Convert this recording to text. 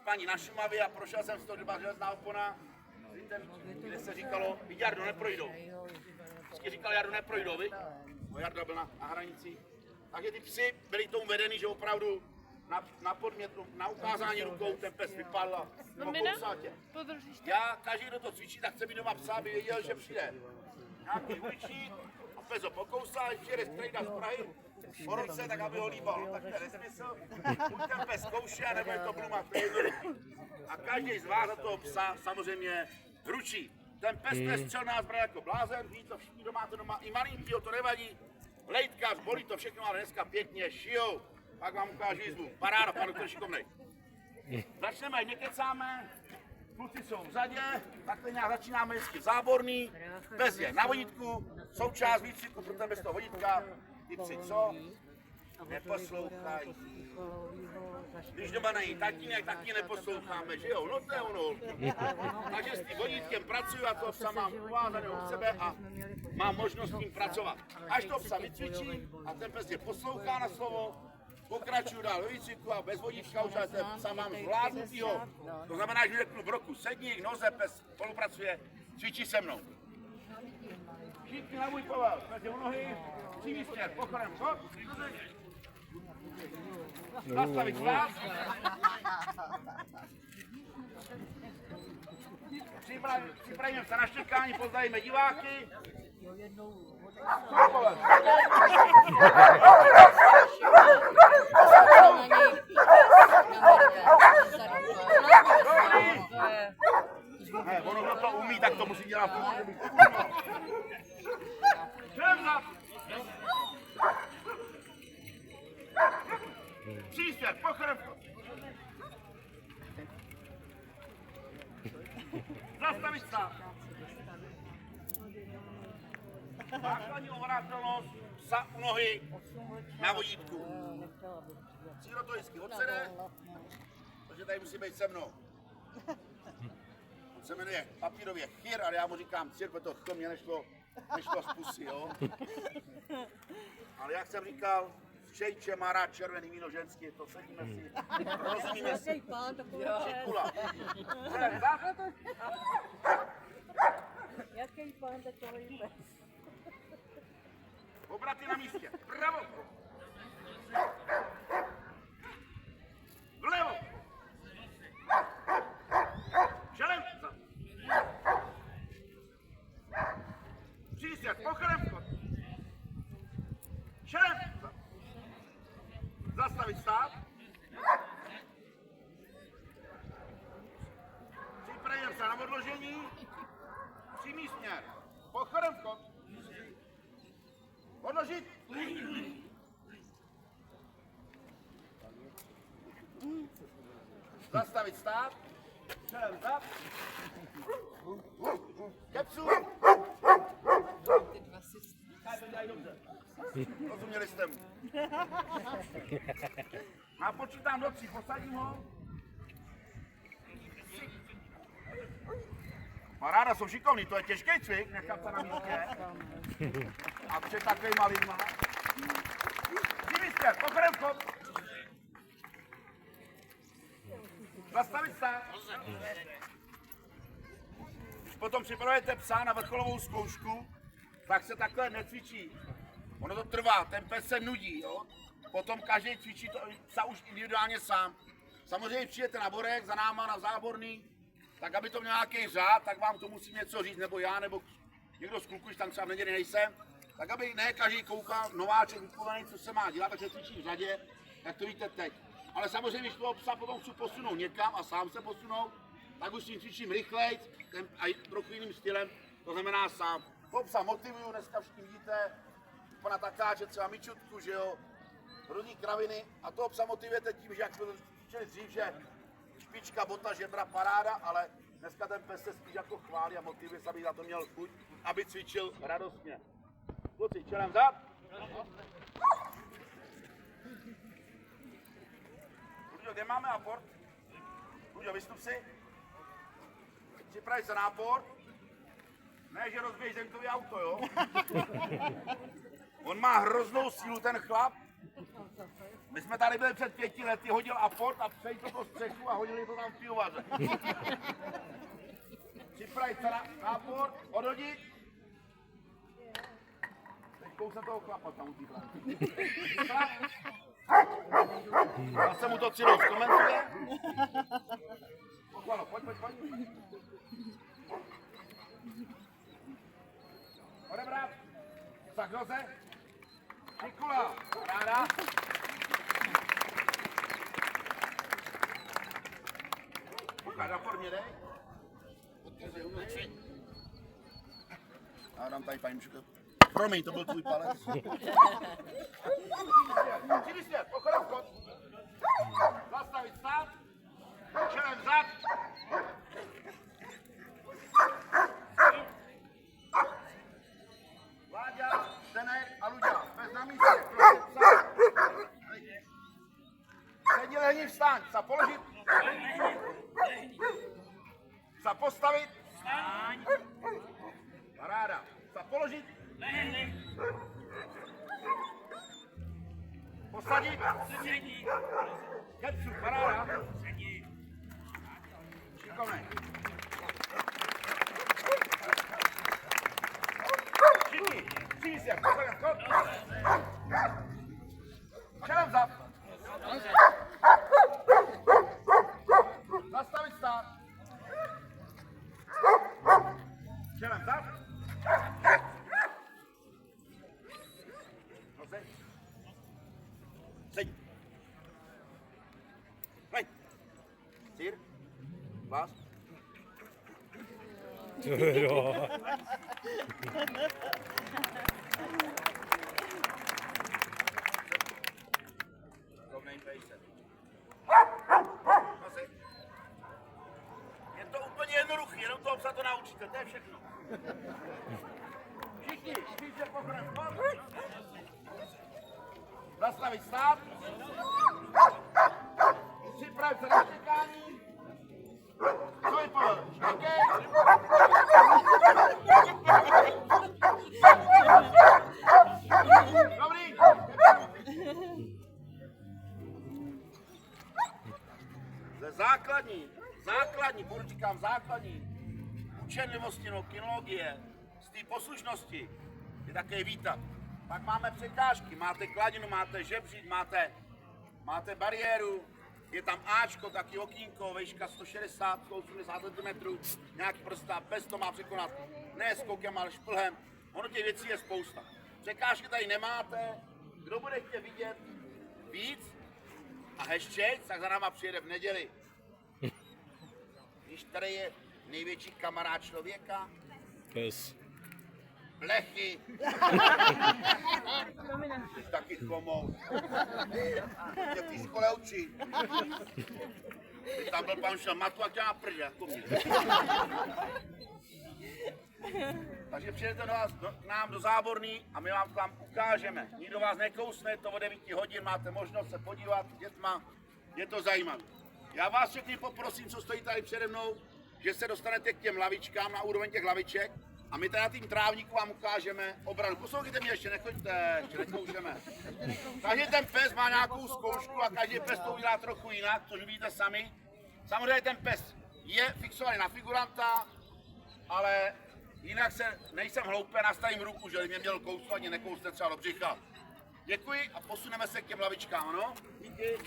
paní na Šumavě a prošel jsem z toho doba železná opona, kde se říkalo, vidí Jardo, neprojdou. Vždycky říkal Jardo, neprojdou, vy? No Jarda byl na hranici. Takže ty psy byli tomu vedeny, že opravdu na podmětu, na ukázání rukou ten pes vypadl a pokousal tě. Já, každý, kdo to cvičí, tak chce být doma psa, aby věděl, že přijde nějaký uličník a pes ho pokousal, když přijede strejda z Prahy po roce, tak aby ho líbal. No, tak to je nesmysl. Buď ten pes kouše, a nebo je to blumat, to je jednoduchý. A každý z vás za toho psa samozřejmě ručí. Ten pes střelná zbraň jako blázen, ví to všichni doma, i malinkýho to nevadí. Lejtkař, bolí to všechno, ale dneska pěkně šijou. Pak vám ukážu jízdu. Paráda, pan doktor šikovnej. Začneme, nekecáme. Kluci jsou v zadě, takhle nějak začínáme vždycky záborný. Pes je na vodítku, součást výcviku, protože bez toho vodítka ty psy co? Neposlouchají. Když doma není tatínek, taky neposloucháme, že jo? No to je ono. Takže s tím vodítkem pracuju a toho psa mám uvázaného u sebe a mám možnost s tím pracovat. Až to psa vycvičím a ten pes je poslouchá na slovo, pokračuju dál ve výcviku a bez vodítka už ten psa mám zvládnutýho. To znamená, že řeknu v roku sedni, k noze, pes spolupracuje, cvičí se mnou. Všichni na můj povel, pes je u nohy, přímý směr, pochodem, hop. Zastavit vás. Připravíme se na štěkání, pozdravíme diváky. Ne, ono kdo to umí, tak to musí dělat. Přístěr, pochrevko. Zastavit stát. Základní ovrátelnost, psa u nohy, na vodítku. Círo to vždycky odsede, protože tady musí být se mnou. On se jmenuje papírově Chyr, ale já mu říkám Cír, protože to mě nešlo z pusy, jo. Ale jak jsem říkal, Čejče má rád červený víno ženský, to sedíme si, rozumíme si. Šikula. Jaký pán, takový pes. Obraty na místě. Pravo. Vlevo. Želem. Přístěr, pochremko. Želem. Zastavit stát. Připravím se na odložení. Přímý směr. Pochodem vchod. Odložit. Zastavit stát. Čelem zad. Kepsu. Rozuměli jste mu. A počítám do 3, posadím ho. Paráda, jsou šikovní, to je těžký cvik, nechat se na místě. A před takovýma lidma. Živý stěr, pochodem vchod. Zastavit se. Když potom připravujete psa na vrcholovou zkoušku, tak se takhle necvičí. Ono to trvá, ten pes se nudí, jo. Potom každý cvičí to psa už individuálně sám. Samozřejmě přijete na borek, za náma na záborný, tak aby to měl nějaký řád, tak vám to musím něco říct, nebo já, nebo někdo z kluků, když tam třeba v neděli nejsem, tak aby ne každý koukal, nováček vychovaný, co se má dělat, takže cvičí v řadě, jak to víte teď. Ale samozřejmě, když toho psa potom chci posunout někam a sám se posunout, tak už s tím cvičím rychlejc a trochu jiným stylem, to znamená sám. Toho psa motivuju, dneska všichni vidíte, pana takáče, třeba Mičutku, že jo, různý kraviny a toho psa motivujete tím, že jak jsme to cvičili dřív, že špička, bota, žebra, paráda, ale dneska ten pes se spíš jako chválí a motivuje se, aby za to měl chuť, aby cvičil radostně. Kluci, čelem zad. Luďo, kde máme aport? Luďo, vystup si. Připravi se nápor. Ne, že rozbiješ zemkový auto, jo? On má hroznou sílu, ten chlap. My jsme tady byli před 5 lety, hodil aport a přejít to po střechu a hodili to tam v pivovaře. Připravit se na aport, odhodit. Teď kousne toho chlapa tam u té planky. Zase mu to Cyril zkomentuje. Pochvalo, pojď. Odebrat. Sakno se. Nikula. Ráda. Pokaž na formě, dej. Podkazy umlčit. A dám tady paní Mšuka. Promiň, to byl tvůj palec. Přijdi směr, pochodem vchod. Zastavit stát. Čelem vzad. Láďa, Zdenek a Luďa. Bez na místě. Sedni, lehni, vstaň. Chce položit. Chce postavit. Vstaň. Paráda. Chce položit. Posadit. Kepsu, paráda. Šikovnej. Všichni, přijdi se, posadem vchod. Čelem vzad. Zastavit stát. Čelem vzad. No seď. Seď. Hej. Cír. Vás. Jo. Je to úplně jednoduchý, jenom toho psa to naučíte, to je všechno. Všichni, štíte pochodem vchod. Zastavit stát. Připravit se na štěkání. Co vypadá? Štěkej. Dobrý. Ze základní, budu říkám základní učenlivosti, no, kinologie, z té poslušnosti je také vítat. Pak máme překážky, máte kladinu, máte žebřík, máte bariéru, je tam Ačko, taky okýnko, výška 160, 180 cm, nějaký prsta, pes to má překonat, ne skokem, ale šplhem, ono těch věcí je spousta. Překážky tady nemáte, kdo bude chtět vidět víc a heštějc, tak za náma přijede v neděli. Víš, tady je největší kamarád člověka? Pes. Blechy. Ty taky chomout. Tě v té škole učí. Teď tam byl pan Šelmatu a tě na prdě, jako mě. Takže přijďte k nám do Záborný a my vám tam ukážeme. Nikdo vás nekousne, to o 9 hodin, máte možnost se podívat s dětma, je to zajímavé. Já vás všechny poprosím, co stojí tady přede mnou, že se dostanete k těm lavičkám, na úroveň těch laviček a my teda tým trávníku vám ukážeme obranu. Poslouchejte mě, ještě nechoďte, ještě nekoušeme. Každý ten pes má nějakou zkoušku a každý pes to udělá trochu jinak, což víte sami. Samozřejmě ten pes je fixovaný na figuranta, ale jinak nejsem hloupý, nastavím ruku, že mě měl kousnout, ani nekousne třeba do břicha. Děkuji a posuneme se k těm lavičkám, ano? Díky.